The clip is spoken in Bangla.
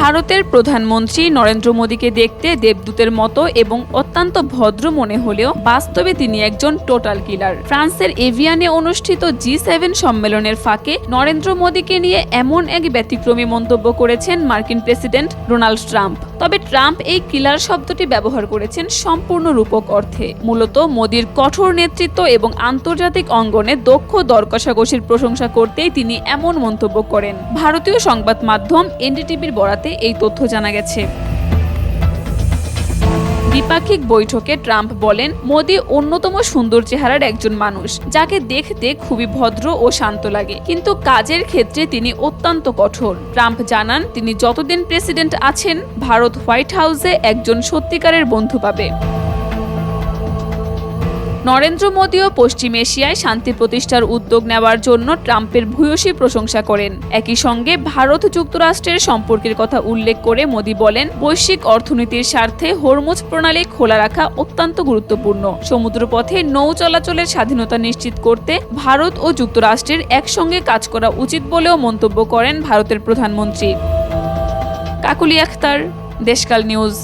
ভারতের প্রধানমন্ত্রী নরেন্দ্র মোদীকে দেখতে দেবদূতের মতো এবং অত্যন্ত ভদ্র মনে হলেও বাস্তবে তিনি একজন টোটাল কিলার। ফ্রান্সের এভিয়ানে অনুষ্ঠিত G7 সম্মেলনের ফাঁকে নরেন্দ্র মোদীকে নিয়ে এমন এক ব্যতিক্রমী মন্তব্য করেছেন মার্কিন প্রেসিডেন্ট ডোনাল্ড ট্রাম্প। তবে ট্রাম্প এই কিলার শব্দটি ব্যবহার করেছেন সম্পূর্ণ রূপক অর্থে। মূলত মোদীর কঠোর নেতৃত্ব এবং আন্তর্জাতিক অঙ্গনে দক্ষ দর কষাকষির প্রশংসা করতেই তিনি এমন মন্তব্য করেন। ভারতীয় সংবাদ মাধ্যম এনডিটিভির বরাতে এই তথ্য জানা গেছে। দ্বিপাক্ষিক বৈঠকে ট্রাম্প বলেন, মোদী অন্যতম সুন্দর চেহারার একজন মানুষ, যাকে দেখতে খুবই ভদ্র ও শান্ত লাগে, কিন্তু কাজের ক্ষেত্রে তিনি অত্যন্ত কঠোর। ট্রাম্প জানান, তিনি যতদিন প্রেসিডেন্ট আছেন, ভারত হোয়াইট হাউসে একজন সত্যিকারের বন্ধু পাবে। নরেন্দ্র মোদীও পশ্চিম এশিয়ায় শান্তি প্রতিষ্ঠার উদ্যোগ নেওয়ার জন্য ট্রাম্পের ভূয়সী প্রশংসা করেন। একই সঙ্গে ভারত যুক্তরাষ্ট্রের সম্পর্কের কথা উল্লেখ করে মোদী বলেন, বৈশ্বিক অর্থনীতির স্বার্থে হরমুজ প্রণালী খোলা রাখা অত্যন্ত গুরুত্বপূর্ণ। সমুদ্রপথে নৌ চলাচলের স্বাধীনতা নিশ্চিত করতে ভারত ও যুক্তরাষ্ট্রের একসঙ্গে কাজ করা উচিত বলেও মন্তব্য করেন ভারতের প্রধানমন্ত্রী। কাকুলি আখতার, দেশকাল নিউজ।